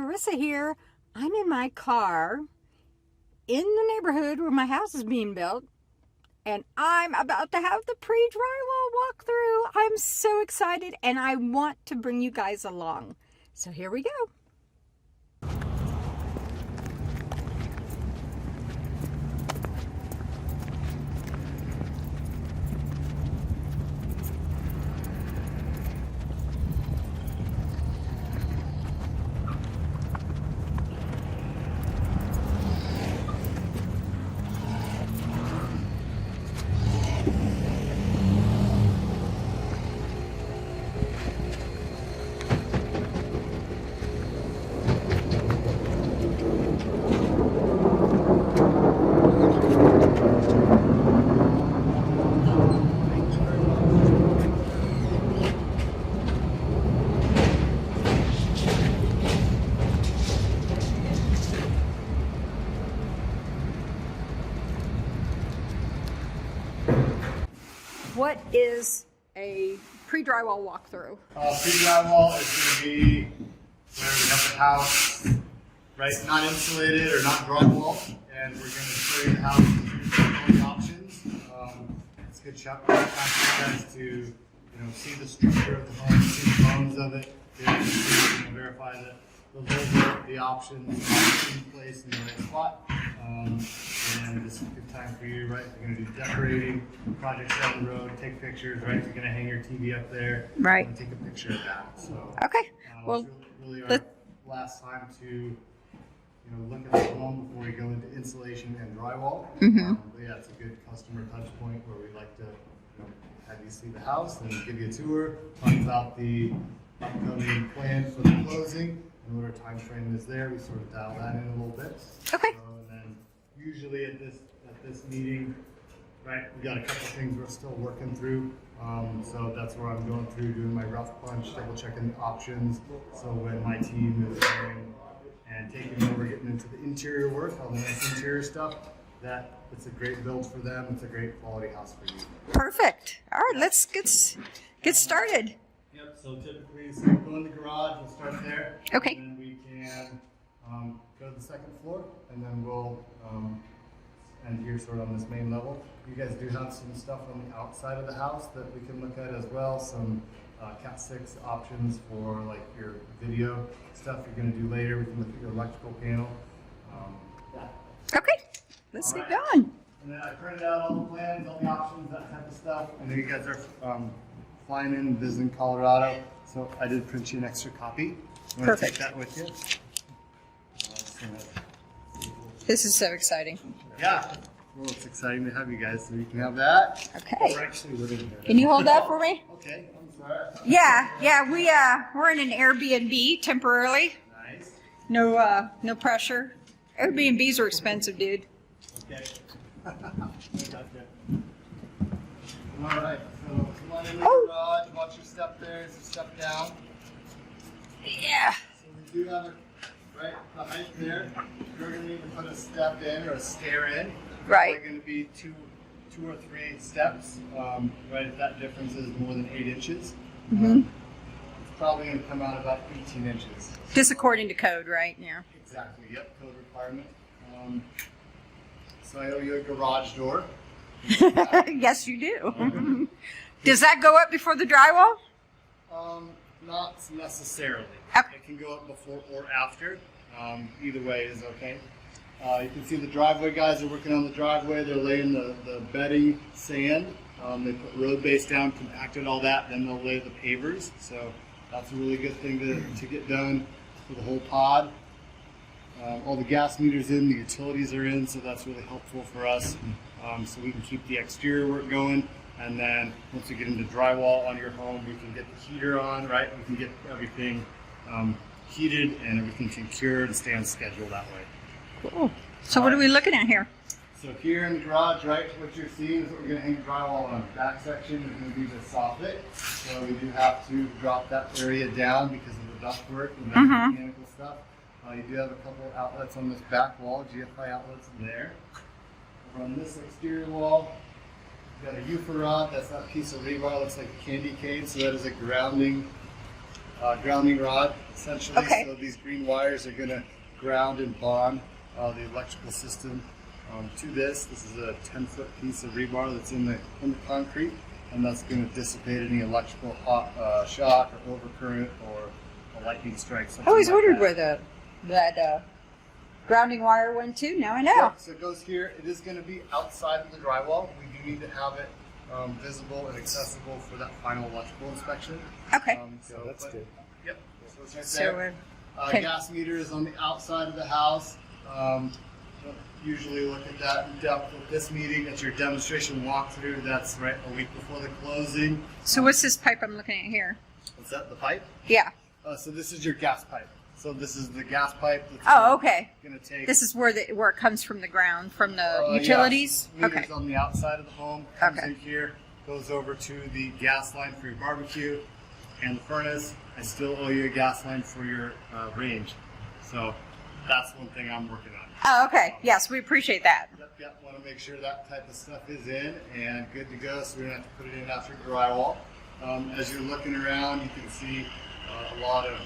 Clarissa here. I'm in my car in the neighborhood where my house is being built, and I'm about to have the pre-drywall walkthrough. I'm so excited, and I want to bring you guys along. So here we go. What is a pre-drywall walkthrough? Pre-drywall is going to be where we have the house, right, not insulated or not drywall, and we're going to show you the house with the options. It's a good shot for you guys to see the structure of the home, see the bones of it, verify that the options are in place in the right spot. And this is a good time for you, right? You're going to do decorating, projects down the road, take pictures, right? You're going to hang your TV up there, right? And take a picture of that. So, okay. Well, it's really our last time to look at the home before we go into insulation and drywall. But yeah, it's a good customer touch point where we like to have you see the house and give you a tour, talk about the upcoming plan for the closing and what our time frame is there. We sort of dial that in a little bit. Okay. And then usually at this meeting, right, we got a couple things we're still working through. So that's where I'm going through, doing my rough punch, double checking the options. So when my team is going and taking over, getting into the interior work, all the nice interior stuff, that it's a great build for them. It's a great quality house for you. Perfect. All right, let's get started. Yep. So typically, we go in the garage. We'll start there. Okay. And then we can go to the second floor, and then we'll end here, sort of on this main level. You guys do have some stuff on the outside of the house that we can look at as well. Some Cat 6 options for like your video stuff you're going to do later. We can look at your electrical panel. Yeah. Okay. Let's get going. And then I printed out all the plans, all the options, that type of stuff. I know you guys are flying in, visiting Colorado, so I did print you an extra copy. You want Perfect. to take that with you? This is so exciting. Yeah. Well, it's exciting to have you guys, so you can have that. Okay. We're actually living here. Can you hold that for me? Okay. I'm sorry. Yeah. We're in an Airbnb temporarily. Nice. No pressure. Airbnbs are expensive, dude. Okay. All right. So come on in the garage. Watch your step there as you step down. Yeah. So we do have it right the height there. You're going to need to put a step in or a stair in. Right. It's going to be two or three steps. Right. If that difference is more than 8 inches, it's probably going to come out about 18 inches. Just according to code, right? Yeah. Exactly. Yep. Code requirement. So I owe you a garage door. Yes, you do. Does that go up before the drywall? Not necessarily. Okay. It can go up before or after. Either way is okay. You can see the driveway guys are working on the driveway. They're laying the bedding sand. They put road base down, compacted all that, then they'll lay the pavers. So that's a really good thing to get done for the whole pod. All the gas meters in, the utilities are in, so that's really helpful for us. So we can keep the exterior work going, and then once we get into drywall on your home, we can get the heater on, right? We can get everything heated and everything secured and stay on schedule that way. Cool. So what are we looking at here? So here in the garage, right, what you're seeing is what we're going to hang drywall on. The back section is going to be the soffit, so we do have to drop that area down because of the ductwork and the mechanical stuff. You do have a couple of outlets on this back wall, GFI outlets there. Over on this exterior wall, you've got a UFA rod. That's that piece of rebar, looks like a candy cane, so that is a grounding grounding rod, essentially. Okay. So these green wires are going to ground and bond the electrical system to this. This is a 10-foot piece of rebar that's in the concrete, and that's going to dissipate any electrical shock or overcurrent or a lightning strike. I always like wondered that. where that grounding wire went to. Now I know. Yep, so it goes here. It is going to be outside of the drywall. We do need to have it visible and accessible for that final electrical inspection. Okay. So that's good. Yep. So it's right So there. okay. Gas meter is on the outside of the house. Don't usually look at that in depth with this meeting. It's your demonstration walkthrough. That's right a week before the closing. So what's this pipe I'm looking at here? What's that? The pipe? Yeah. So this is your gas pipe. So this is the gas pipe. That's Oh, okay. Going to take. This is where it comes from the ground, from the utilities. Yes. Meters Okay. on the outside of the home. Comes Okay. in here, goes over to the gas line for your barbecue and the furnace. I still owe you a gas line for your range. So that's one thing I'm working on. Oh, okay. Yes, we appreciate that. Yep. Want to make sure that type of stuff is in and good to go, so we don't have to put it in after drywall. As you're looking around, you can see a lot of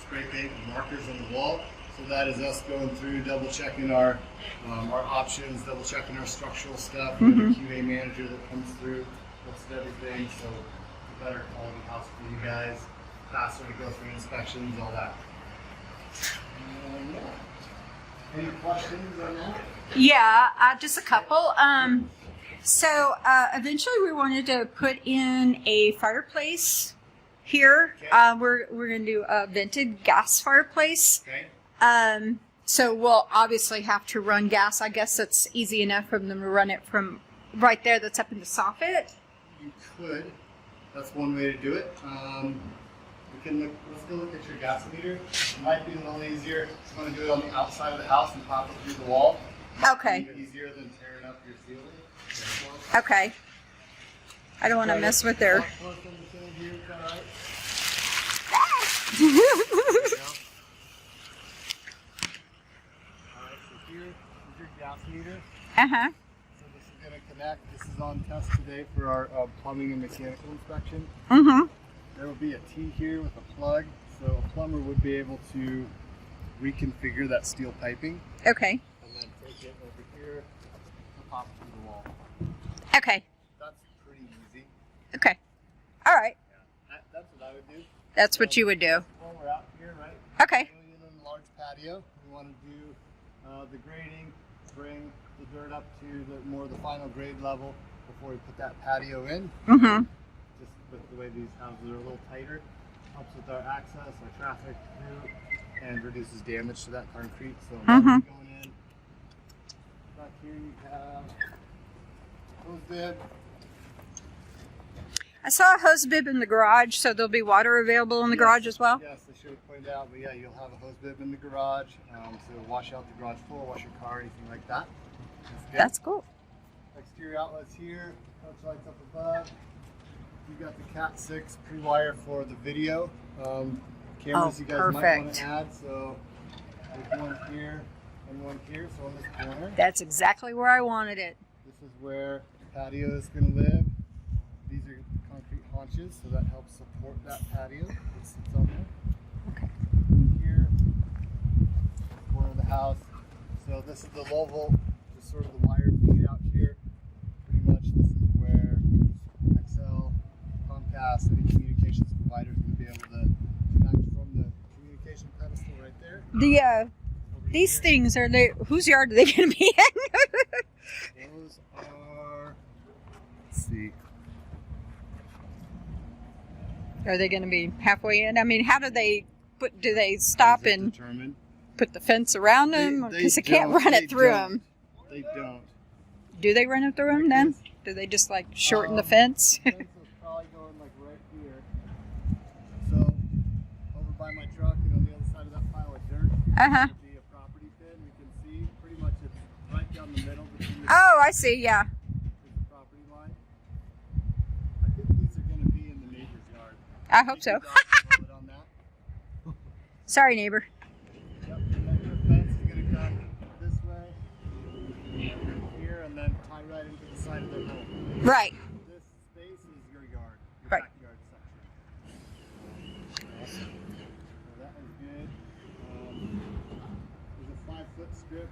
spray paint and markers on the wall. So that is us going through, double checking our options, double checking our structural stuff. We have a QA manager that comes through, looks at everything. So a better quality house for you guys, faster to go through inspections, all that. Yeah. Any questions on that? Yeah, just a couple. So eventually we wanted to put in a fireplace here. Okay. We're going to do a vented gas fireplace. Okay. So we'll obviously have to run gas. I guess it's easy enough for them to run it from right there that's up in the soffit. You could. That's one way to do it. Let's go look at your gas meter. It might be a little easier. If you want to do it on the outside of the house and pop it through the wall. Okay. It'd be easier than tearing up your ceiling. Okay. I don't want to mess with their... Close on the ceiling here, is that right? Alright, so here is your gas meter. Uh-huh. So this is going to connect. This is on test today for our plumbing and mechanical inspection. Mm-hmm. There will be a T here with a plug, so a plumber would be able to reconfigure that steel piping Okay. and then take it over here and pop it through the wall. Okay. That's pretty easy. Okay. All right. Yeah, that's what I would do. That's what you would do. While we're out here, right? Okay. Going in a large patio, we want to do the grading, bring the dirt up to the final grade level before we put that patio in. Mm-hmm. Just with the way these houses are a little tighter, helps with our access, our traffic through, and reduces damage to that concrete. So going in. Back here you have hose bib. I saw a hose bib in the garage, so there'll be water available in the garage as well? Yes, I should have pointed out, but yeah, you'll have a hose bib in the garage. So wash out the garage floor, wash your car, anything like that. Good. That's cool. Exterior outlets here, touch lights up above. You got the Cat 6 pre-wire for the video cameras you guys might want perfect. to add. So there's one here and one here. So on this corner, That's exactly where I wanted it. this is where the patio is going to live. These are concrete haunches, so that helps support that patio that sits on there. Okay. And here, corner of the house. So this is the low volt, just sort of the wire feed out here. Pretty much this is where XL, Comcast, any communications provider is going to be able to connect from the communication pedestal right there. The over these here. things are they? Whose yard are they going to be in? Those are, let's see. Are they going to be halfway in? I mean, how do they put? Do they stop How does it and determine? put the fence around them? Because they can't don't- run they it through don't. them. They don't. Do they run it through them then? Do they just like shorten the fence? Fence is probably going like right here. So over by my truck and on the other side of that pile of dirt, Uh-huh. there'll be a property pin. We can see pretty much it's right down the middle between the Oh, I see. Yeah. property line. I think these are going to be in the neighbor's yard. I hope so. Think we got it on that. Sorry, neighbor. Yep, and then your fence is going to come this way, here, and then tie right into the side of their home. Right. This space is your yard, your Right. backyard section.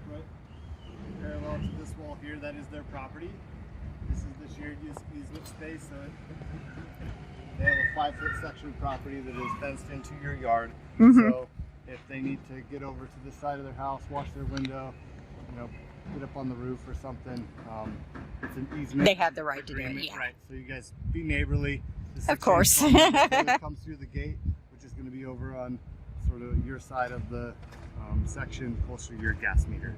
strip right parallel to this wall here. That is their property. This is the shared use easement space. So they have a 5-foot section of property that is fenced into your yard. So if they need to get over to this side of their house, wash their window, you know, get up on the roof or something, it's an easement. They have the right to do it. Yeah. Right. So you guys be neighborly. Of course. It comes through the gate, which is going to be over on sort of your side of the section closer to your gas meter.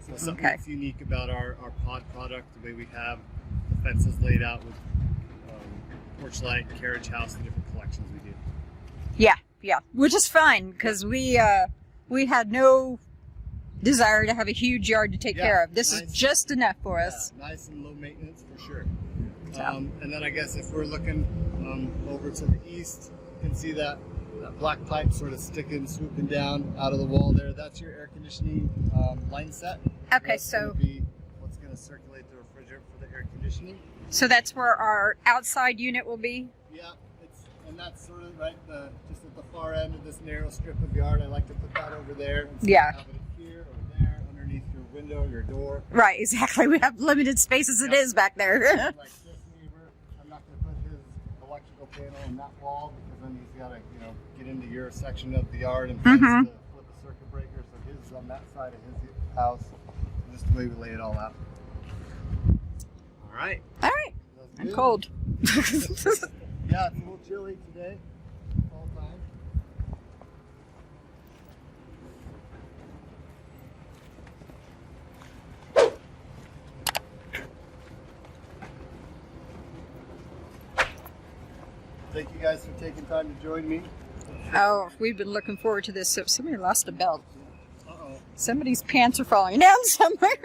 So something that's unique about our pod product, the way we have the fences laid out with porch light, carriage house, the different collections we do. Yeah, which is fine because we had no desire to have a huge yard to take care of. This is just enough for us. Nice and low maintenance for sure. And then I guess if we're looking over to the east, you can see that black pipe sort of swooping down out of the wall there. That's your air conditioning line set. Okay, that's so gonna be what's going to circulate the refrigerant for the air conditioning. So that's where our outside unit will be? Yeah, and that's sort of right just at the far end of this narrow strip of yard. I like to put that over there. Yeah. Have it here or there, underneath your window, your door. Right, exactly. We have limited space as it is back there. Like this neighbor, I'm not going to put his electrical panel on that wall because then he's got to, get into your section of the yard and fence to flip a circuit breaker. So his is on that side of his house. Just the way we lay it all out. All right. All right. I'm cold. Yeah, it's a little chilly today. All time. Thank you guys for taking time to join me. Oh, we've been looking forward to this. So somebody lost a belt. Uh-oh. Somebody's pants are falling down somewhere.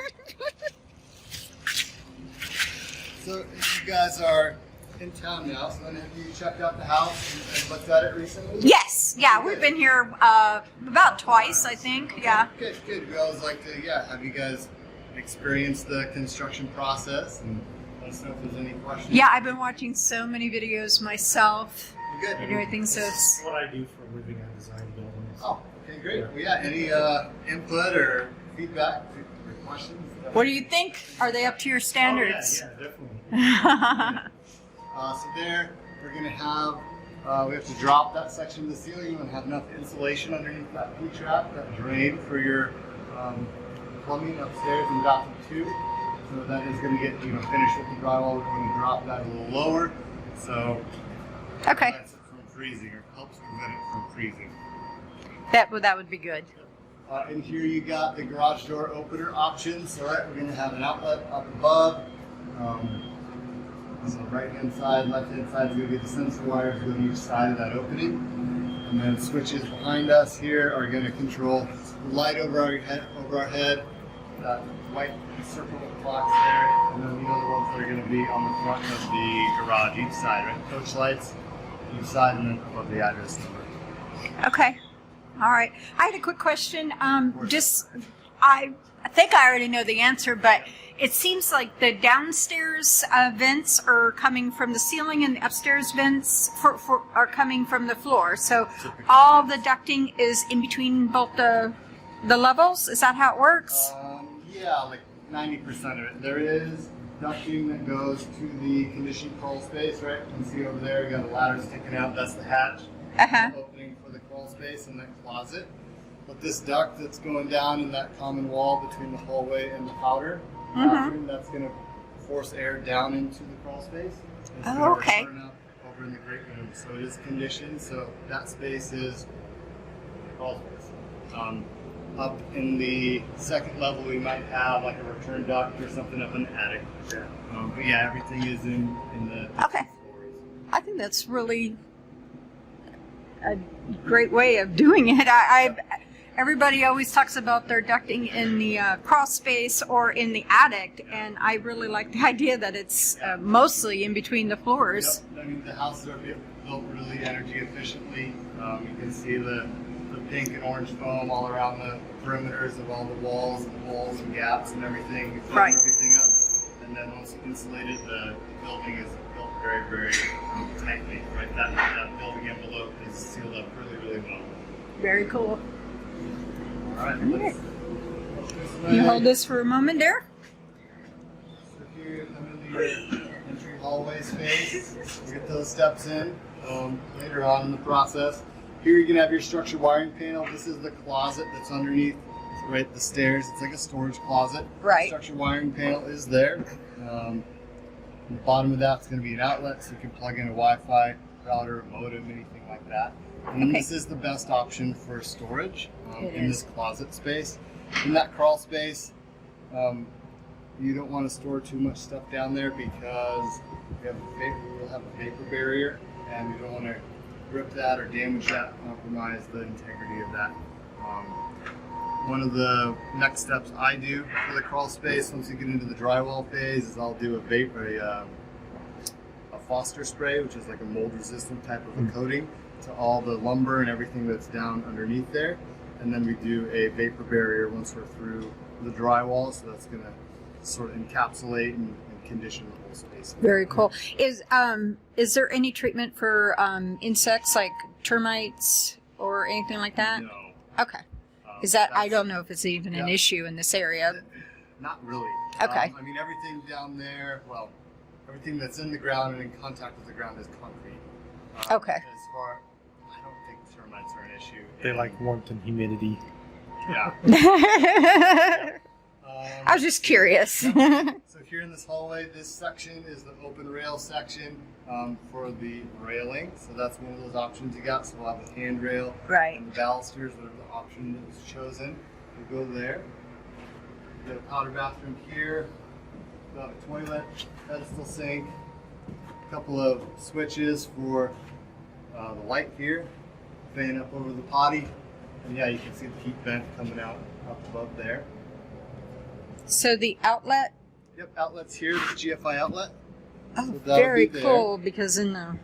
So you guys are in town now, so then have you checked out the house and looked at it recently? Yes, yeah, we've been here about twice, I think, yeah. Good. We always like to, have you guys experienced the construction process and let us know if there's any questions. Yeah, I've been watching so many videos myself Good. and everything, so it's... What I do for a living, I design buildings. Oh, okay, great. Well, any input or feedback or questions? What do you think? Are they up to your standards? Oh, yeah, definitely. So there, we're going to have, we have to drop that section of the ceiling and have enough insulation underneath that P-trap, that drain for your plumbing upstairs and bathroom 2. So that is going to get, finished with the drywall. We're going to drop that a little lower. So it prevents it from freezing, or helps prevent it from freezing. That would be good. And here you got the garage door opener option. So we're going to have an outlet up above. So right hand side, left hand side is going to be the sensor wires going on each side of that opening. And then switches behind us here are going to control the light over our head, that white circle of clocks there, and then the other ones that are going to be on the front of the garage each side, right? Coach lights each side and then above the address number. Okay. All right. I had a quick question. I think I already know the answer, but it seems like the downstairs vents are coming from the ceiling and the upstairs vents are coming from the floor. So all the ducting is in between both the levels? Is that how it works? Yeah, like 90% of it. There is ducting that goes to the conditioned crawl space, right? You can see over there, you got a ladder sticking out. That's the hatch. Opening for the crawl space and that closet. But this duct that's going down in that common wall between the hallway and the powder bathroom, that's going to force air down into the crawl space. It's going to return up over in the great room. So it is conditioned, so that space is crawl space. Up in the second level, we might have like a return duct or something up in the attic. But yeah, everything is in the Okay. I think that's really a great way of doing it. Everybody always talks about their ducting in the crawl space or in the attic, and I really like the idea that it's mostly in between the floors. Yep. I mean, the houses are built really energy efficiently. You can see the pink and orange foam all around the perimeters of all the walls and gaps and everything. You fill everything up, and then once insulated, the building is built very, very tightly. Right, that building envelope is sealed up really, really well. Very cool. All right, let's You hold this for a moment there. So here you come into your entry hallway space. We'll get those steps in later on in the process. Here you're going to have your structured wiring panel. This is the closet that's underneath the stairs. It's like a storage closet. Right. Structured wiring panel is there. The bottom of that's going to be an outlet, so you can plug in a Wi-Fi router, modem, anything like that. And then this is the best option for storage in this closet space. In that crawl space, you don't want to store too much stuff down there because you'll have a vapor barrier, and you don't want to rip that or damage that, compromise the integrity of that. One of the next steps I do for the crawl space once you get into the drywall phase is I'll do a Foster spray, which is like a mold resistant type of a coating to all the lumber and everything that's down underneath there. And then we do a vapor barrier once we're through the drywall, so that's going to sort of encapsulate and condition the whole space. Very cool. Is there any treatment for insects like termites or anything like that? No. Okay. Is that, I don't know if it's even an issue in this area. Not really. Okay. I mean, everything down there, well, everything that's in the ground and in contact with the ground is concrete. Okay. As far, I don't think termites are an issue. They like warmth and humidity. Yeah. I was just curious. So here in this hallway, this section is the open rail section for the railing. So that's one of those options you got. So we'll have the handrail Right. and the balusters, whatever the option is chosen. We'll go there. We've got a powder bathroom here. We've got a toilet, pedestal sink, a couple of switches for the light here, fan up over the potty. And yeah, you can see the heat vent coming out up above there. So the outlet. Yep, outlets here, this GFI outlet. Oh, So that'll very be there. cool. Because in the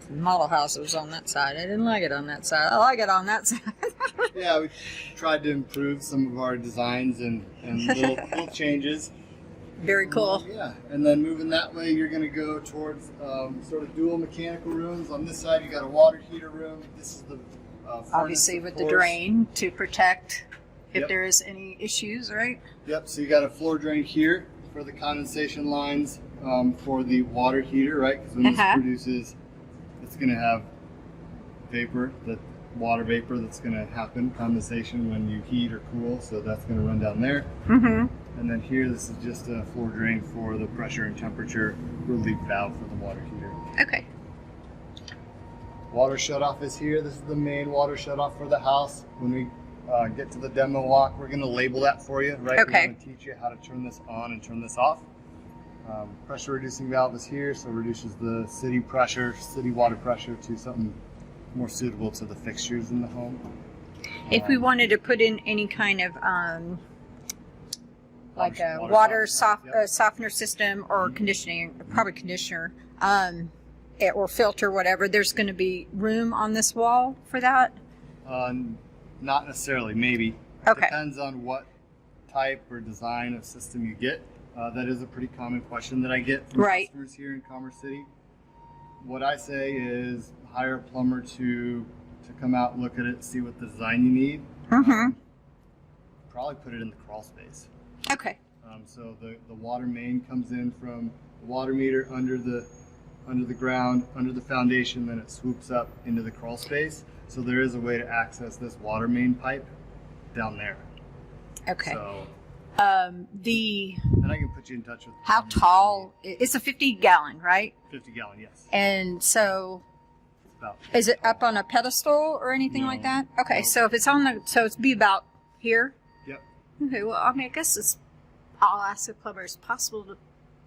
model house, it was on that side. I didn't like it on that side. I like it on that side. Yeah, we tried to improve some of our designs and little changes. Very cool. Yeah, and then moving that way, you're going to go towards sort of dual mechanical rooms. On this side, you got a water heater room. This is the furnace, Obviously, of with the course. drain to protect if Yep. there is any issues, right? Yep, so you got a floor drain here for the condensation lines for the water heater, right? Because when this produces, it's going to have vapor, that water vapor that's going to happen, condensation when you heat or cool. So that's going to run down there. Mm-hmm. And then here, this is just a floor drain for the pressure and temperature relief valve for the water heater. Okay. Water shutoff is here. This is the main water shutoff for the house. When we get to the demo walk, we're going to label that for you, right? Okay. We're going to teach you how to turn this on and turn this off. Pressure reducing valve is here, so it reduces the city water pressure to something more suitable to the fixtures in the home. If we wanted to put in any kind of like a Water water softener, softener system or conditioning, probably conditioner, or filter, whatever, there's going to be room on this wall for that? Not necessarily, maybe. Okay. Depends on what type or design of system you get. That is a pretty common question that I get from Right. customers here in Commerce City. What I say is hire a plumber to come out, look at it, see what the design you need. Mm-hmm. Probably put it in the crawl space. Okay. So the water main comes in from the water meter under the ground, under the foundation, then it swoops up into the crawl space. So there is a way to access this water main pipe down there. Okay. So, And I can put you in touch with. how tall? It's a 50-gallon, right? 50-gallon, yes. And so, It's about. is it up on a pedestal or anything No. like that? Okay, No. so if it's on the, so it's be about here. Yep. Okay, well, I mean, I guess I'll ask the plumber, is it possible to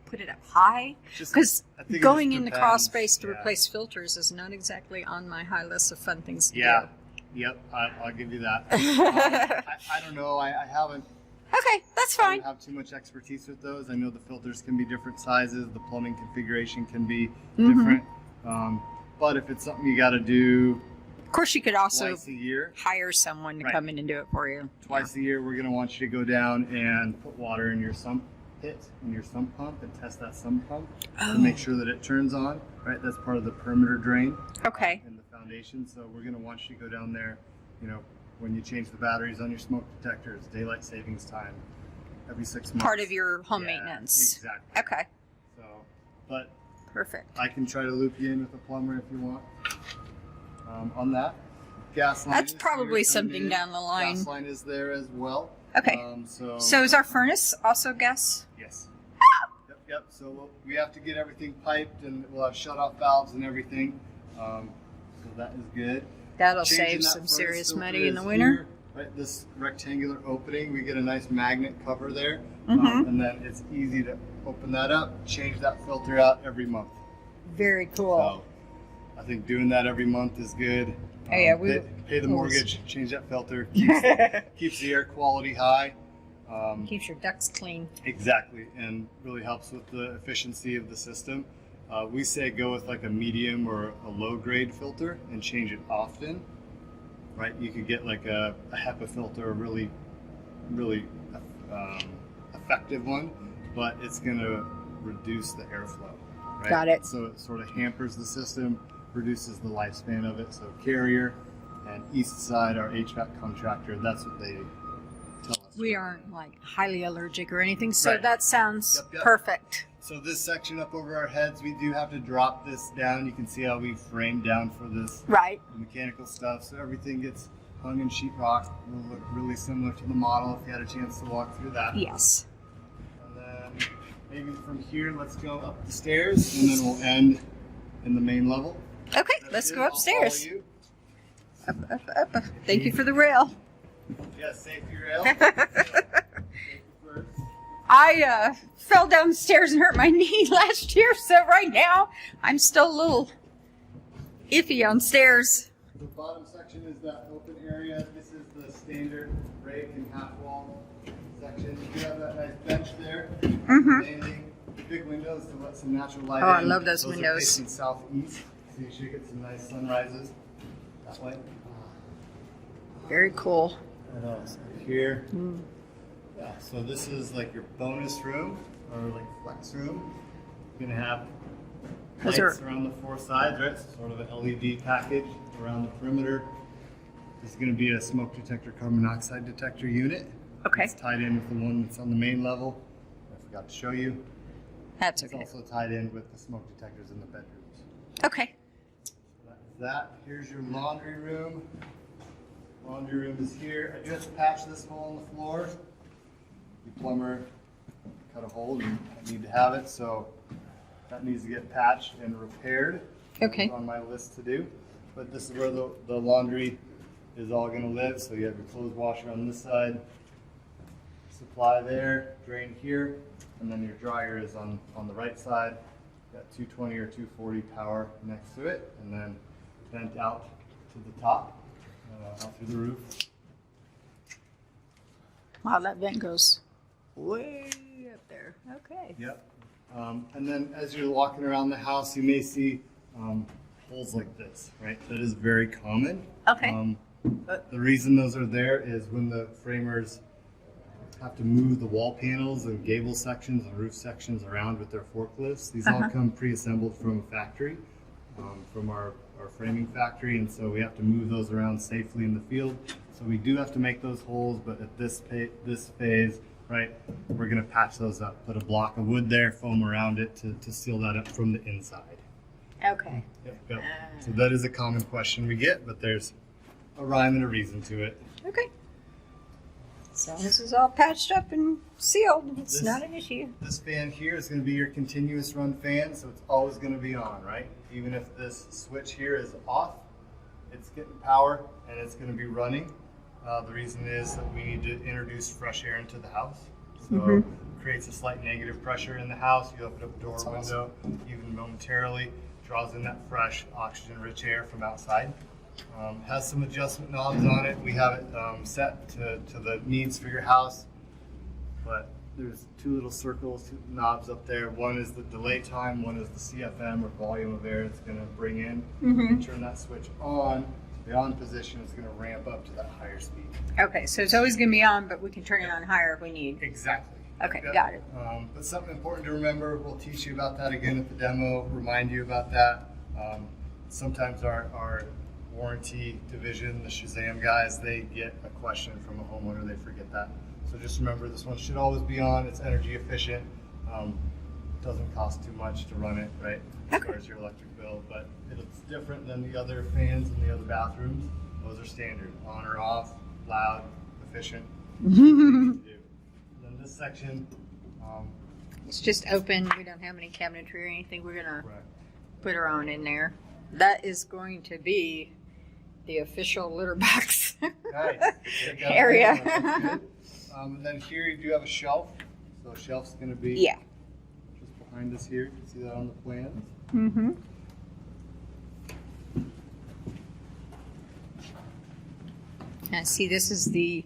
put it up high? Just- Because I think it going just in the crawl depends, space to yeah. replace filters is not exactly on my high list of fun things to Yeah. Yep. I'll give you that. do. I don't know. I haven't. Okay, that's I fine. don't have too much expertise with those. I know the filters can be different sizes. The plumbing configuration can be Mm-hmm. different. But if it's something you got to do Of course, you could also twice a year, hire someone to Right. come in and do it for you. twice a year, we're going to want you to go down and put water in your sump pit, in your sump pump, and test that sump pump to make sure that it turns on. Right, that's part of the perimeter drain Okay. in the foundation. So we're going to want you to go down there, when you change the batteries on your smoke detectors, daylight savings time, every 6 months. Part of your home Yeah, maintenance. Exactly. Okay. So, but Perfect. I can try to loop you in with a plumber if you want. On that, gas line. That's is probably here something coming in. down the line. Gas line is there as well. Okay. So is our furnace also gas? Yes. Yep. So we have to get everything piped, and we'll have shut-off valves and everything. So that is good. That'll Changing save that some furnace serious filter money in is the winter. here, right, this rectangular opening, we get a nice magnet cover there, Mhm. and then it's easy to open that up, change that filter out every month. Very cool. So I think doing that every month is good. Oh, yeah, we pay the always- mortgage, change that filter, keeps the air quality high. Keeps your ducts clean. Exactly, and really helps with the efficiency of the system. We say go with like a medium or a low grade filter and change it often. Right, you could get like a HEPA filter, a really effective one, but it's going to reduce the airflow. Right? Got it. So it sort of hampers the system, reduces the lifespan of it. So Carrier and East Side, our HVAC contractor, that's what they tell us. We aren't like highly allergic or anything, so Right. that sounds Yep. perfect. So this section up over our heads, we do have to drop this down. You can see how we framed down for this Right. mechanical stuff. So everything gets hung in sheetrock. Will look really similar to the model if you had a chance to walk through that. Yes. And then maybe from here, let's go up the stairs, and then we'll end in the main level. Okay, That's let's it. go I'll upstairs. follow you. Up. Thank you for the rail. Yeah, safety rail. Safety first. I fell down the stairs and hurt my knee last year, so right now I'm still a little iffy on stairs. The bottom section is that open area. This is the standard rake and half wall section. You have that nice bench there. Mm-hmm. Landing, big windows to let some natural light Oh, in. I love those Are windows. facing southeast, so you should get some nice sunrises that way. Very cool. What else? Here. Yeah, so this is like your bonus room or like flex room. You're gonna have Those lights are- around the four sides, right? So sort of an LED package around the perimeter. This is gonna be a smoke detector, carbon monoxide detector unit. Okay. It's tied in with the one that's on the main level. I forgot to show you. That's It's okay. also tied in with the smoke detectors in the bedrooms. Okay. That's that. Here's your laundry room. Laundry room is here. I just patched this hole in the floor. The plumber cut a hole and I need to have it, so that needs to get patched and repaired. Okay. It's on my list to do. But this is where the laundry is all going to live. So you have your clothes washer on this side, supply there, drain here, and then your dryer is on the right side. Got 220 or 240 power next to it, and then vent out to the top, out through the roof. Wow, that vent goes way up there. Okay. Yep. And then as you're walking around the house, you may see holes like this, right? That is very common. Okay. The reason those are there is when the framers have to move the wall panels and gable sections and roof sections around with their forklifts. These all come pre-assembled from a factory, from our framing factory, and so we have to move those around safely in the field. So we do have to make those holes, but at this phase, right, we're going to patch those up, put a block of wood there, foam around it to seal that up from the inside. Okay. Yep. So that is a common question we get, but there's a rhyme and a reason to it. Okay. So this is all patched up and sealed. It's This- not an issue. This fan here is going to be your continuous run fan, so it's always going to be on, right? Even if this switch here is off, it's getting power and it's going to be running. The reason is that we need to introduce fresh air into the house. So it creates a slight negative pressure in the house. You open up a door or window, even momentarily, draws in that fresh oxygen-rich air from outside. Has some adjustment knobs on it. We have it set to the needs for your house, but there's two little circles, two knobs up there. One is the delay time, one is the CFM or volume of air it's going to bring in. You turn that switch on, the on position is going to ramp up to that higher speed. Okay, so it's always going to be on, but we can turn it on higher if we need. Exactly. Okay, Yep. got it. But something important to remember, we'll teach you about that again at the demo, remind you about that. Sometimes our warranty division, the Shazam guys, they get a question from a homeowner, they forget that. So just remember, this one should always be on. It's energy efficient. Doesn't cost too much to run it, right? As far as your electric bill, but it's different than the other fans in the other bathrooms. Those are standard, on or off, loud, efficient. And then this section, It's just open. We don't have any cabinetry or anything. We're gonna right. put our own in there. That is going to be the official litter box Nice. area. And then here you do have a shelf. So shelf's going to be Yeah. just behind us here. You can see that on the plans. Mm-hmm. And see, this is the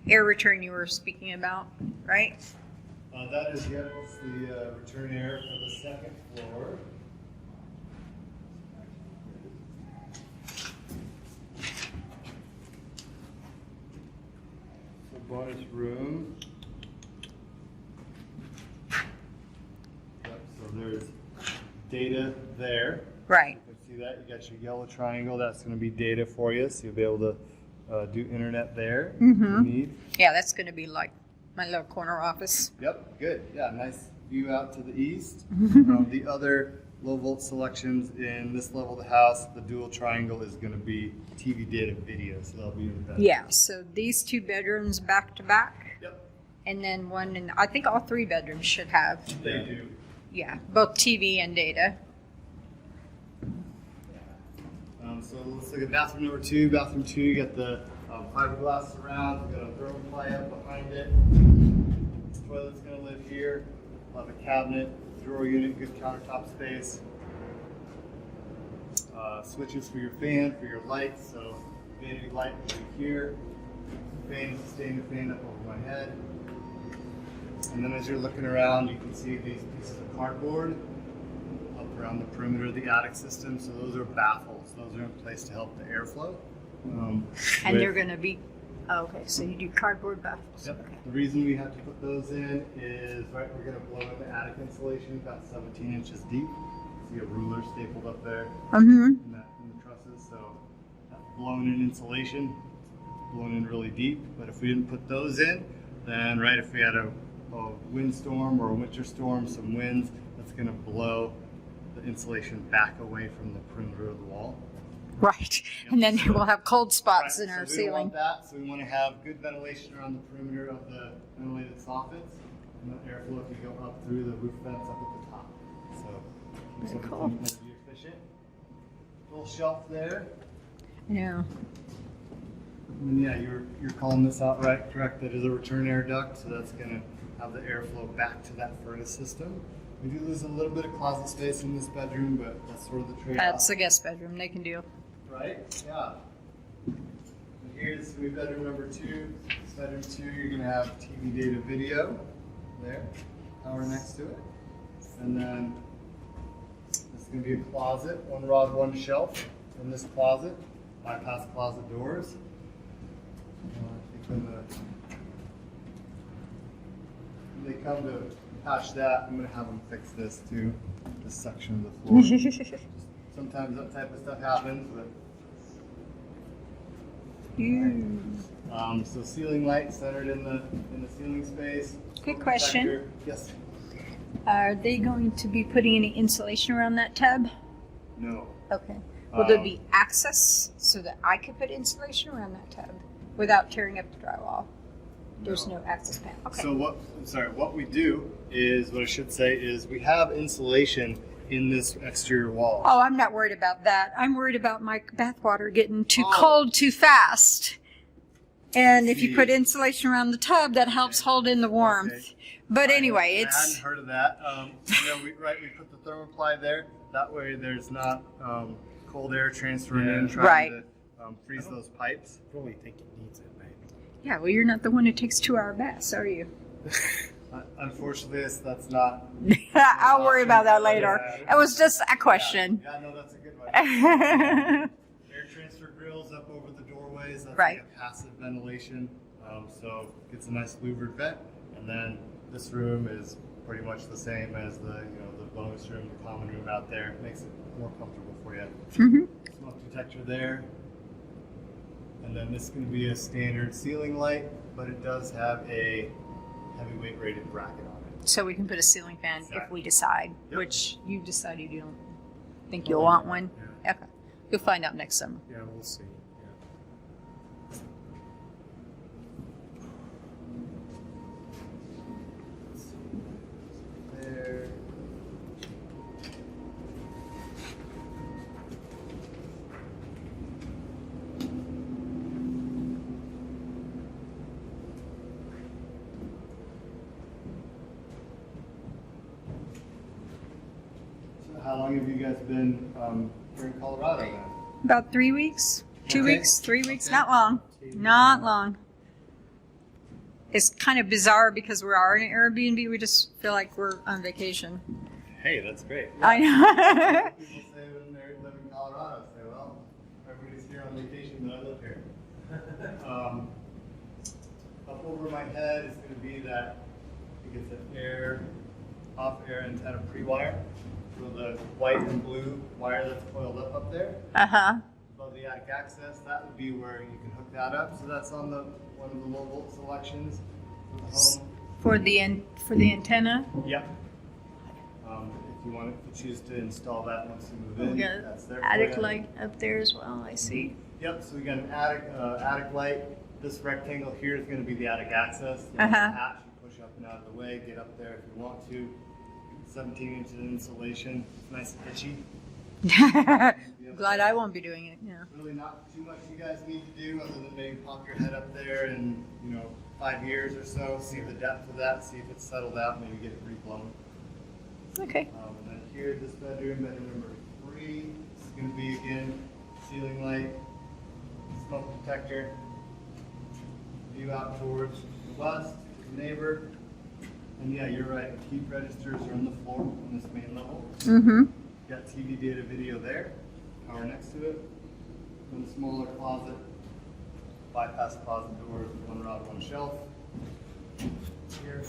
air return you were speaking about, right? That is, yeah, it's the return air for the second floor. The bonus room. Yep, so there's data there. Right. You can see that. You got your yellow triangle. That's going to be data for you, so you'll be able to do internet there if you need. Yeah, that's going to be like my little corner office. Yep, good. Yeah, nice view out to the east. The other low volt selections in this level of the house, the dual triangle is going to be TV data video, so that'll be in the bedroom. Yeah, so these 2 bedrooms back to back, Yep, and then one, and I think all 3 bedrooms should have, they do. yeah, both TV and data. So let's look at bathroom number 2. Bathroom 2, you got the fiberglass surround. You got a thermoply up behind it. Toilet's going to live here. We'll have a cabinet, drawer unit, good countertop space. Switches for your fan, for your lights. So vanity light will be here. Fan, sustainer fan up over my head. And then as you're looking around, you can see these pieces of cardboard up around the perimeter of the attic system. So those are baffles. Those are in place to help the airflow. And they're going to be, oh, okay, so you do cardboard baffles. Yep. Okay. The reason we have to put those in is, right, we're going to blow in the attic insulation about 17 inches deep. See a ruler stapled up there in the trusses. So that's blown in insulation, blown in really deep. But if we didn't put those in, then right, if we had a windstorm or a winter storm, some winds, that's going to blow the insulation back away from the perimeter of the wall. Right, and then we'll have cold spots Right, in our so we don't ceiling. want that, so we want to have good ventilation around the perimeter of the ventilated soffits, and the airflow can go up through the roof vents up at the top. So keeps Very everything cool. energy efficient. Little shelf there. Yeah. And yeah, you're calling this out right, correct? That is a return air duct, so that's going to have the airflow back to that furnace system. We do lose a little bit of closet space in this bedroom, but that's sort of the trade-off. That's the guest bedroom. They can do. Right? Yeah. And here's bedroom number 2. Bedroom 2, you're going to have TV data video there, power next to it. And then this is going to be a closet, 1 rod, 1 shelf in this closet, bypass closet doors. I think when they come to patch that, I'm going to have them fix this too, this section of the floor. Sometimes that type of stuff happens, but so ceiling light centered in the ceiling space. Good question. Protector. Yes. Are they going to be putting any insulation around that tub? No. Okay. Will there be access so that I could put insulation around that tub without tearing up the drywall? There's no access panel. Okay. So what we do is, what I should say is, we have insulation in this exterior wall. Oh, I'm not worried about that. I'm worried about my bathwater getting too cold too fast. And if you put insulation around the tub, that helps hold in the warmth. Okay. But anyway, I it's... hadn't heard of that. We put the thermoply there. That way there's not cold air transferring in, trying to freeze those pipes. I really think it needs it, maybe. Yeah, well, you're not the one who takes 2-hour baths, are you? Unfortunately, that's not. I'll worry about that later. Yeah. It was just a question. Yeah, no, that's a good one. Air transfer grills up over the doorways. That's Right. like a passive ventilation, so it gets a nice louvered vent. And then this room is pretty much the same as the bonus room, the common room out there. It makes it more comfortable for you. Smoke detector there. And then this is going to be a standard ceiling light, but it does have a heavyweight rated bracket on it. So we can put a ceiling fan if Exactly. we decide, Yep. which you decided you don't think you'll want one. Yeah. Okay. You'll find out next summer. Yeah, we'll see. Yeah. There. So how long have you guys been here in Colorado then? About 3 weeks, 2 Okay. weeks, 3 weeks. Okay. Not long. Not long. It's kind of bizarre because we are in an Airbnb. We just feel like we're on vacation. Hey, that's great. I know. People say when they live in Colorado, say, well, everybody's here on vacation, but I live here. Up over my head is going to be that, I think it's an off-air antenna pre-wire. So the white and blue wire that's coiled up there. Uh-huh. Above the attic access, that would be where you can hook that up. So that's on the one of the low volt selections for the home. For the antenna. Yep. If you want to choose to install that once you move in, We got that's there. attic for you. light up there as well, I see. Yep. So we got an attic light. This rectangle here is going to be the attic access. The Uh-huh. hatch, you push up and out of the way, get up there if you want to. 17 inches insulation. It's nice and itchy. Glad I won't be doing it. Yeah. Really not too much you guys need to do other than maybe pop your head up there in 5 years or so, see the depth of that, see if it's settled out, maybe get it reblown. Okay. And then here, this bedroom number 3, this is going to be again ceiling light, smoke detector, view out towards the west, to the neighbor. And yeah, you're right, the keep registers are on the floor on this main level. Mm-hmm. Got TV data video there, power next to it. One smaller closet, bypass closet doors, one rod, one shelf. Here.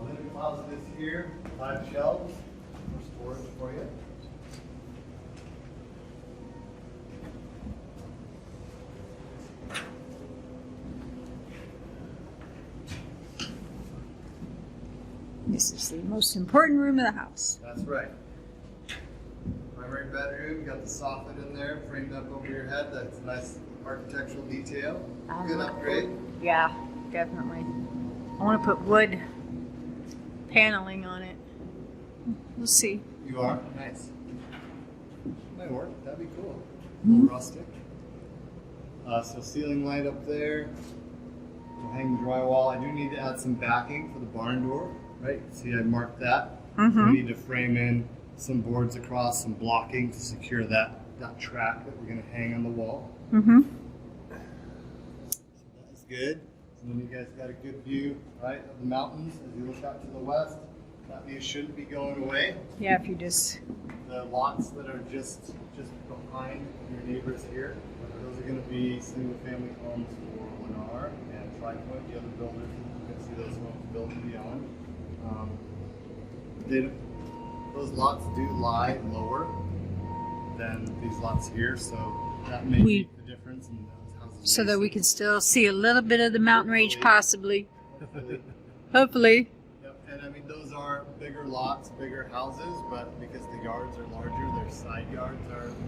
Linen closet is here, 5 shelves for storage for you. This is the most important room of the house. That's right. Primary bedroom, got the soffit in there, framed up over your head. That's a nice architectural detail. Good upgrade. Yeah, definitely. I want to put wood paneling on it. We'll see. You are? Nice. Might work. That'd be cool. A little rustic. So ceiling light up there. We'll hang drywall. I do need to add some backing for the barn door. Right? See, I marked that. Mm-hmm. We need to frame in some boards across, some blocking to secure that track that we're going to hang on the wall. Mm-hmm. So that's good. And then you guys got a good view, right, of the mountains as you look out to the west. That view shouldn't be going away. Yeah, if you just... The lots that are just behind your neighbors here, those are going to be single-family homes for Lennar and Tri-Point, the other builders. You can see those homes built and beyond. Those lots do lie lower than these lots here, so that may make the difference in those houses. So that we can still see a little bit of the mountain range, possibly. Hopefully. Yep, and I mean those are bigger lots, bigger houses, but because the yards are larger, their side yards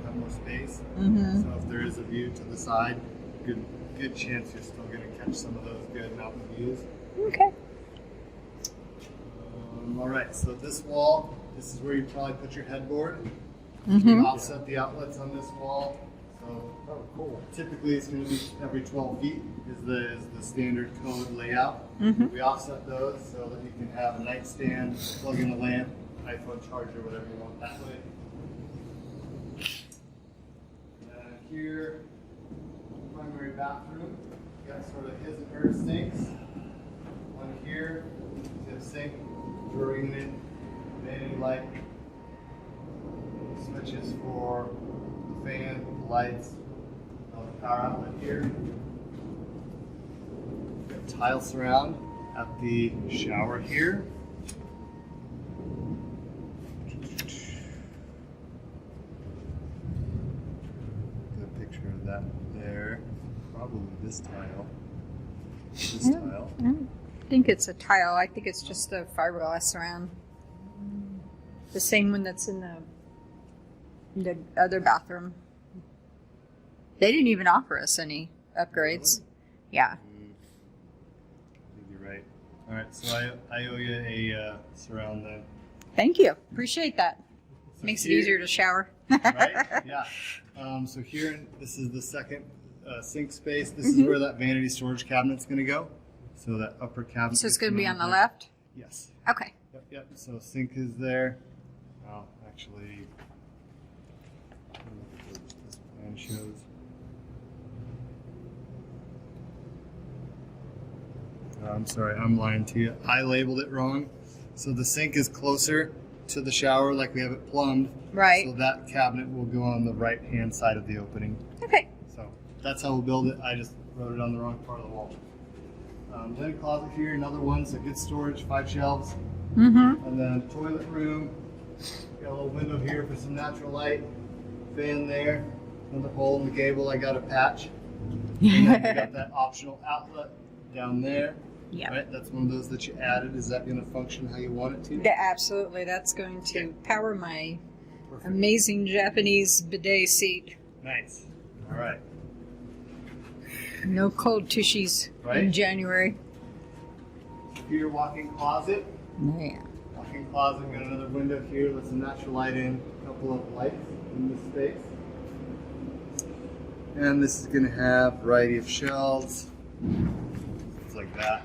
have more space. Mm-hmm. So if there is a view to the side, good chance you're still going to catch some of those good mountain views. Okay. All right, so this wall, this is where you probably put your headboard. Mm-hmm. You offset the outlets on this wall. So cool. typically it's going to be every 12 feet is the standard code layout. Mm-hmm. We offset those so that you can have a nightstand, plug in a lamp, iPhone charger, whatever you want that way. And here, primary bathroom. You got sort of his and her sinks. One here, you have sink, drawer unit, vanity light, switches for the fan, the lights, the power outlet here. tile surround at the shower here. Got a picture of that there. Probably this tile. This tile. I don't think it's a tile. I think it's just the fiberglass surround. The same one that's in the other bathroom. They didn't even offer us any upgrades. Really? Yeah. You're right. All right, so I owe you a surround then. Thank you. Appreciate that. So Makes it here- easier to shower. Right? Yeah. So here, this is the second sink space. This is where that vanity storage cabinet's going to go. So that upper cabinet. So it's is going to be come on the out left? there. Yes. Okay. Yep, yep. So sink is there. Oh, actually, let me look at what this plan shows. I'm sorry, I'm lying to you. I labeled it wrong. So the sink is closer to the shower, like we have it plumbed. Right. So that cabinet will go on the right-hand side of the opening. Okay. So that's how we'll build it. I just wrote it on the wrong part of the wall. Linen closet here, another one, so good storage, 5 shelves. Mm-hmm. And then toilet room, got a little window here for some natural light. Fan there, another hole in the gable I got to patch. And then we got that optional outlet down there. Yeah. Right, that's one of those that you added. Is that going to function how you want it to? Yeah, absolutely. That's going to power my Perfect. amazing Japanese bidet seat. Nice. All right. No cold tushies Right. in January. Here, walk-in closet. Yeah. Walk-in closet, got another window here, let some natural light in, a couple of lights in this space. And this is going to have a variety of shelves. It's like that.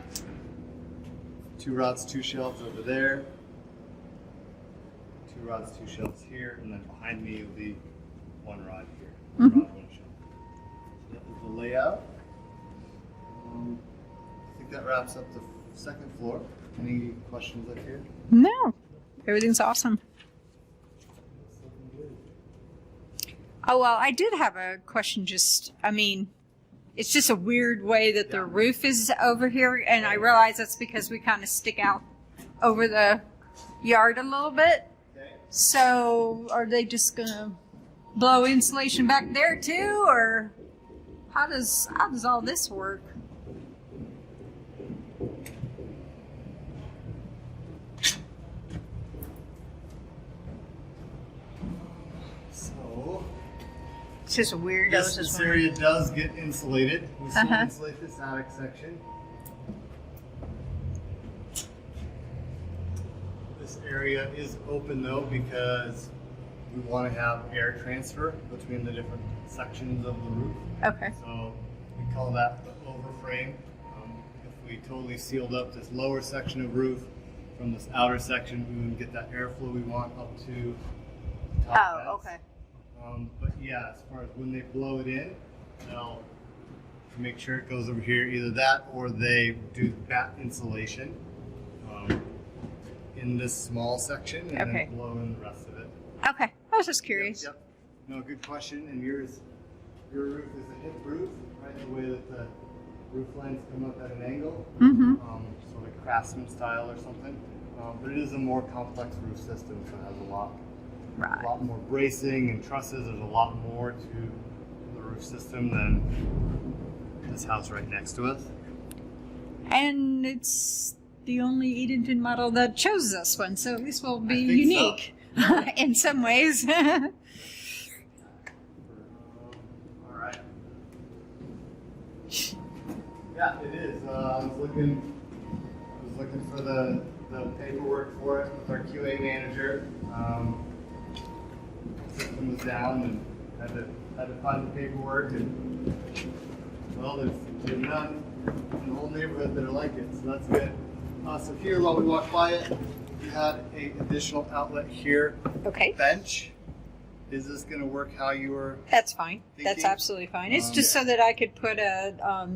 2 rods, 2 shelves over there. 2 rods, 2 shelves here, and then behind me will be 1 rod here. 1 rod, 1 shelf. So that is the layout. I think that wraps up the second floor. Any questions up here? No. Everything's awesome. Oh, well, I did have a question. It's just a weird way that the roof is over here, and I realize that's because we kind of stick out over the yard a little bit. Okay. So, are they just gonna blow insulation back there too, or how does all this work? So It's just weird. this area does get insulated. We still insulate this attic section. This area is open though because we want to have air transfer between the different sections of the roof. Okay. So we call that the overframe. If we totally sealed up this lower section of roof from this outer section, we wouldn't get that airflow we want up to the top Oh, vents. okay. But yeah, as far as when they blow it in, they'll make sure it goes over here. Either that or they do batt insulation in this small section and Okay. then blow in the rest of it. Okay. I was just curious. Yep. No, good question. And your roof is a hip roof, right? The way that the roof lines come up at an angle, Mm-hmm. sort of craftsman style or something. But it is a more complex roof system, so it has a lot more bracing and trusses. There's a lot more to the roof system than this house right next to us. And it's the only Edenton model that chose this one, so at least we'll be I think unique in some ways. All right. Yeah, it is. I was looking for the paperwork for it with our QA manager. System was down and had to find the paperwork, and well, there's none in the whole neighborhood that are like it, so that's good. So here, while we walk by it, we had a additional outlet here. Okay. Bench. Is this going to work how you were? That's fine. That's Thinking? absolutely fine. It's just so that I could put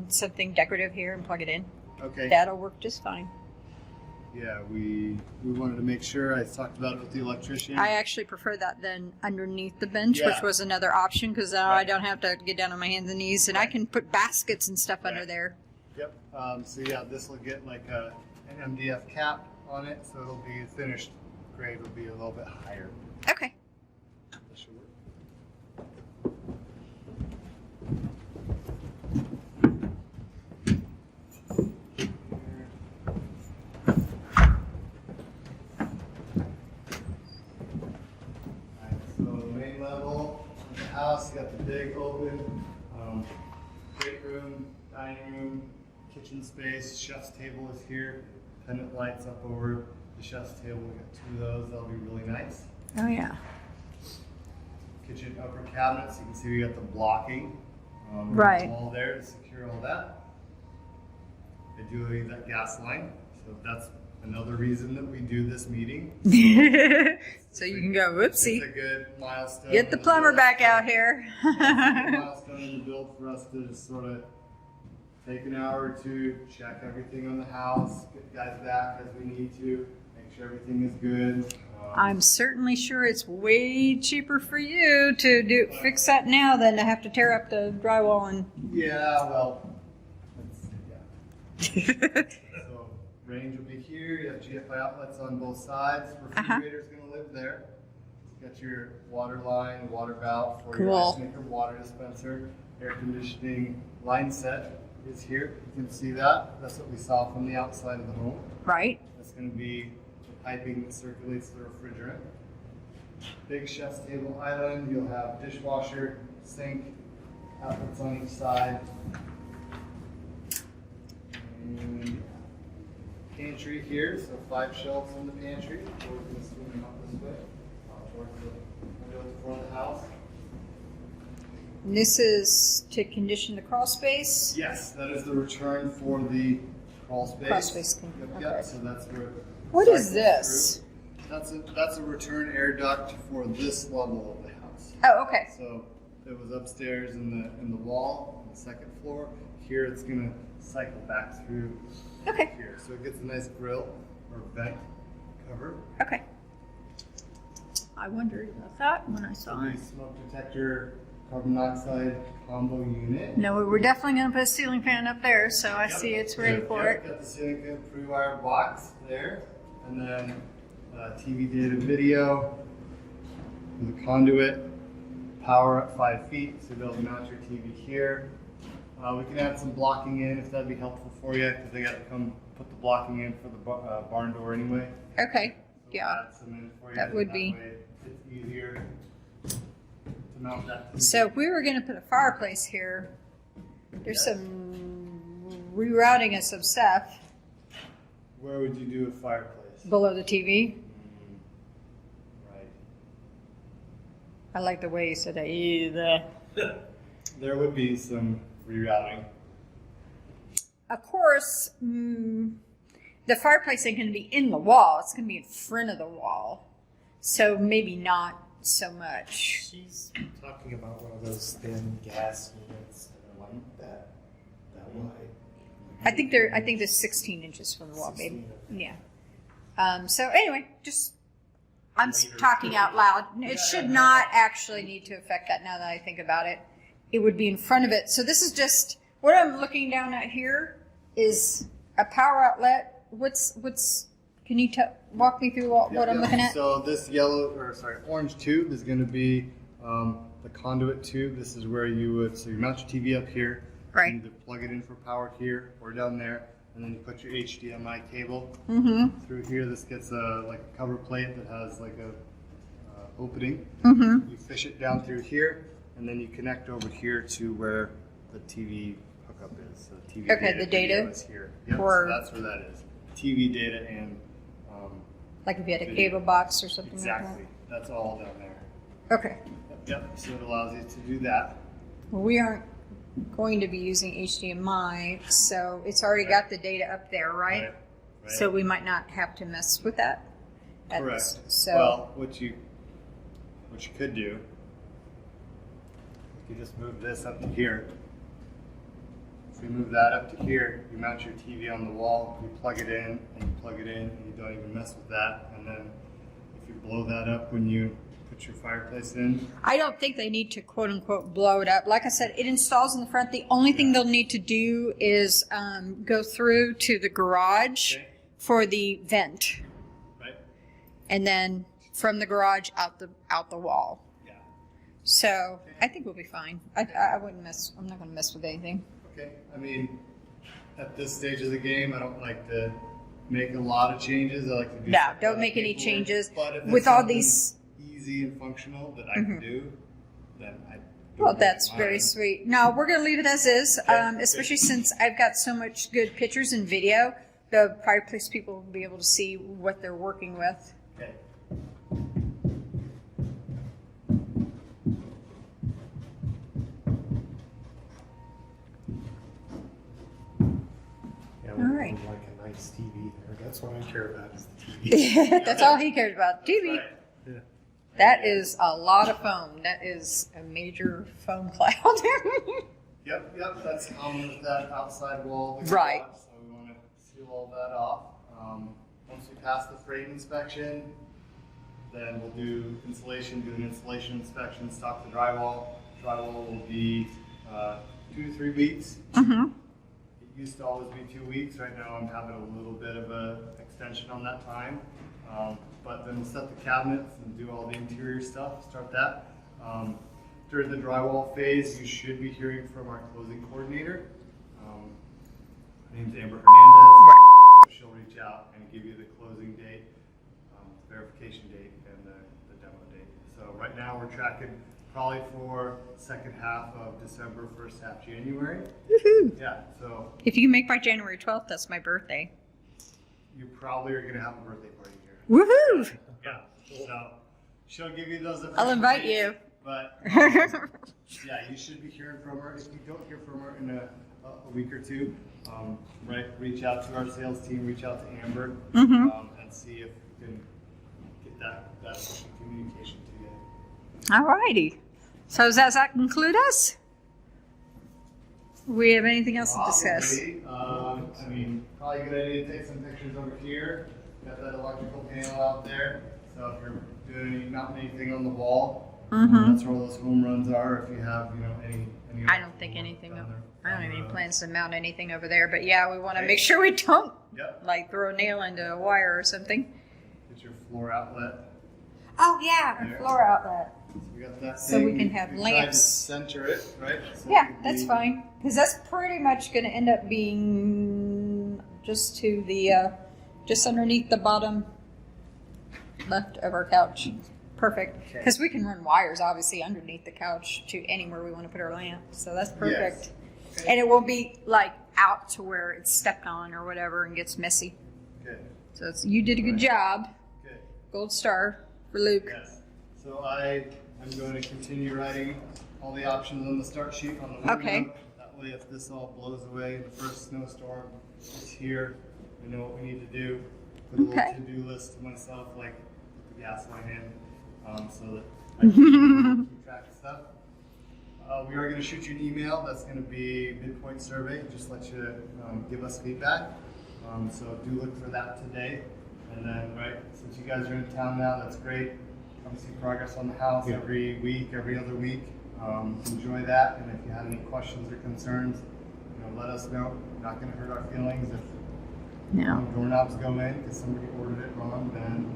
something decorative here and plug it in. Okay. That'll work just fine. Yeah, we wanted to make sure. I talked about it with the electrician. I actually prefer that than underneath the bench, which Yeah. was another option because now I Right. don't have to get down on my hands and knees, and I can put baskets and stuff under Right. there. Yep. So yeah, this will get like an MDF cap on it, so it'll be finished grade will be a little bit higher. Okay. That should work. So the main level of the house, you got the big open great room, dining room, kitchen space. Chef's table is here. Pendant lights up over the chef's table. We got 2 of those. That'll be really nice. Oh yeah. Kitchen upper cabinets. You can see we got the blocking Right. wall there to secure all that. I do need that gas line, so that's another reason that we do this meeting. So you can go, whoopsie. It's a good milestone. Get the plumber back out here. It's a good milestone in the build for us to just sort of take an hour or two, check everything on the house, get guys back as we need to, make sure everything is good. I'm certainly sure it's way cheaper for you to fix that now than to have to tear up the drywall and. Yeah, well, yeah. So range will be here. You have GFI outlets on both sides. Refrigerator's going to live there. You got your water line, water valve for your ice maker, water dispenser, air conditioning line set is here. You can see that. That's what we saw from the outside of the home. Right. That's going to be the piping that circulates the refrigerant. Big chef's table island. You'll have dishwasher, sink, outlets on each side. And pantry here, so 5 shelves in the pantry. We're going to swing them out this way, towards the window for the house. And this is to condition the crawl space. Yes, that is the return for the crawl space. Crawl space. Yep, so that's where. What is this? That's a return air duct for this level of the house. Oh, okay. So it was upstairs in the wall on the 2nd floor. Here it's gonna cycle back through Okay. here, so it gets a nice grill or vent cover. Okay. I wondered about that when I saw it. Smoke detector, carbon monoxide combo unit. No, we're definitely going to put a ceiling fan up there, so I see it's ready for it. Got the ceiling fan pre-wired box there, and then TV data video with a conduit, power at 5 feet, so they'll mount your TV here. We can add some blocking in if that'd be helpful for you, because they got to come put the blocking in for the barn door anyway. Okay. So Yeah. Add some in for you. That would be. Way it's easier to mount that. So if we were going to put a fireplace here, there's some rerouting of some stuff Where would you do a fireplace? below the TV. Right. I like the way you said that. There would be some rerouting. Of course, the fireplace ain't going to be in the wall. It's going to be in front of the wall. So maybe not so much. She's talking about one of those thin gas units that are like that wide. I think they're 16 inches from the wall, baby. Yeah. So anyway, I'm talking out loud. It should not actually need to affect that now that I think about it. It would be in front of it. So this is just, what I'm looking down at here is a power outlet. Can you walk me through what I'm looking at? So this orange tube is going to be the conduit tube. This is where you mount your TV up here. Right. You either plug it in for power here or down there, and then you put your HDMI cable through here. This gets a cover plate that has like a opening. You fish it down through here, and then you connect over here to where the TV hookup is. So the TV the data video is here. Yep, or- so that's where that is. TV data and Like if you had a video. cable box or something Exactly. like That's all down there. that? Okay. Yep. So it allows you to do that. Well, we aren't going to be using HDMI, so it's already got the data up there, right? Right. So we might not have to mess with that. Correct. So Well, what you could do, you could just move this up to here. If you move that up to here, you mount your TV on the wall, you plug it in, and you don't even mess with that. And then if you blow that up when you put your fireplace in. I don't think they need to quote unquote blow it up. Like I said, it installs in the front. The only thing they'll need to do is go through to the garage for the vent, Right? and then from the garage out the wall. Yeah. So I think we'll be fine. I wouldn't mess. I'm not going to mess with anything. Okay. I mean, at this stage of the game, I don't like to make a lot of changes. I like to do No, stuff don't that make any people- changes. But if With it's all something these. easy and functional that I can do, then I. Well, that's very sweet. No, we're going to leave it as is, Okay. especially since I've got so much good pictures and video. The fireplace people will be able to see what they're working with. Okay. Yeah, All right. like a nice TV there. That's what I care about is the TV. That's all he cares about. TV. Right. Yeah. That is a lot of foam. That is a major foam cloud. Yep, that's common with that outside wall. of the Right. garage, so we want to seal all that off. Once we pass the frame inspection, then we'll do insulation, do an insulation inspection, stock the drywall. Drywall will be 2 to 3 weeks. Mm-hmm. It used to always be 2 weeks. Right now I'm having a little bit of a extension on that time. But then we'll set the cabinets and do all the interior stuff, start that. During the drywall phase, you should be hearing from our closing coordinator. Her name's Amber Hernandez. So she'll reach out and give you the closing date, verification date, and the demo date. So right now we're tracking probably for second half of December, first half January. Woohoo. Yeah, so If you can make by January 12th, that's my birthday. you probably are going to have a birthday party here. Woohoo! Yeah, so she'll give you those. I'll official invite dates, you. But yeah, you should be hearing from her. If you don't hear from her in a week or two, right, reach out to our sales team, reach out to Amber, and see if we can get that communication to you. All righty. So does that conclude us? We have anything else to discuss? Probably, I mean, probably a good idea to take some pictures over here. Got that electrical panel out there. So if you're mounting anything on the wall, that's where all those home runs are. If you have, any I don't think anything. down I there, don't have any down the plans to mount anything over there. But yeah, we want to make sure we don't Yep. like throw a nail into a wire or something. Get your floor outlet. Oh yeah, our There. floor outlet. So we got that. So we thing. can have We tried to lamps. center it, right? So it Yeah, could that's be- fine. Because that's pretty much going to end up being just to the, just underneath the bottom left of our couch. Perfect. Because we can run wires, obviously, underneath the couch to anywhere we want to put our lamp. So that's perfect. Yes. And it won't be like out to where it's stepped on or whatever and gets messy. Good. So you did a good job. Good. Gold star for Luke. Yes. So I am going to continue writing all the options on the start sheet on the window. Okay. That way, if this all blows away in the first snowstorm, it's here. We know what we need to do. Put a Okay. little to-do list to myself, like put the gas line in, so that I can keep track of stuff. We are going to shoot you an email. That's going to be midpoint survey. Just let you give us feedback. So do look for that today. And then, right, since you guys are in town now, that's great. Come see progress on the house every week, every other week. Enjoy that. And if you have any questions or concerns, let us know. Not going to hurt our feelings if doorknobs go in because somebody ordered it wrong. Then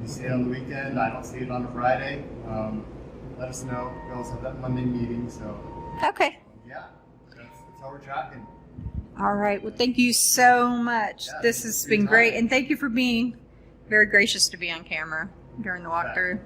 you see it on the weekend. I don't see it on a Friday. Let us know. We also have that Monday meeting. So Okay. yeah, that's how we're tracking. All right. Well, thank you so much. Yeah, This thank has you for your been great. time. And thank you for being very gracious to be on camera during the walkthrough.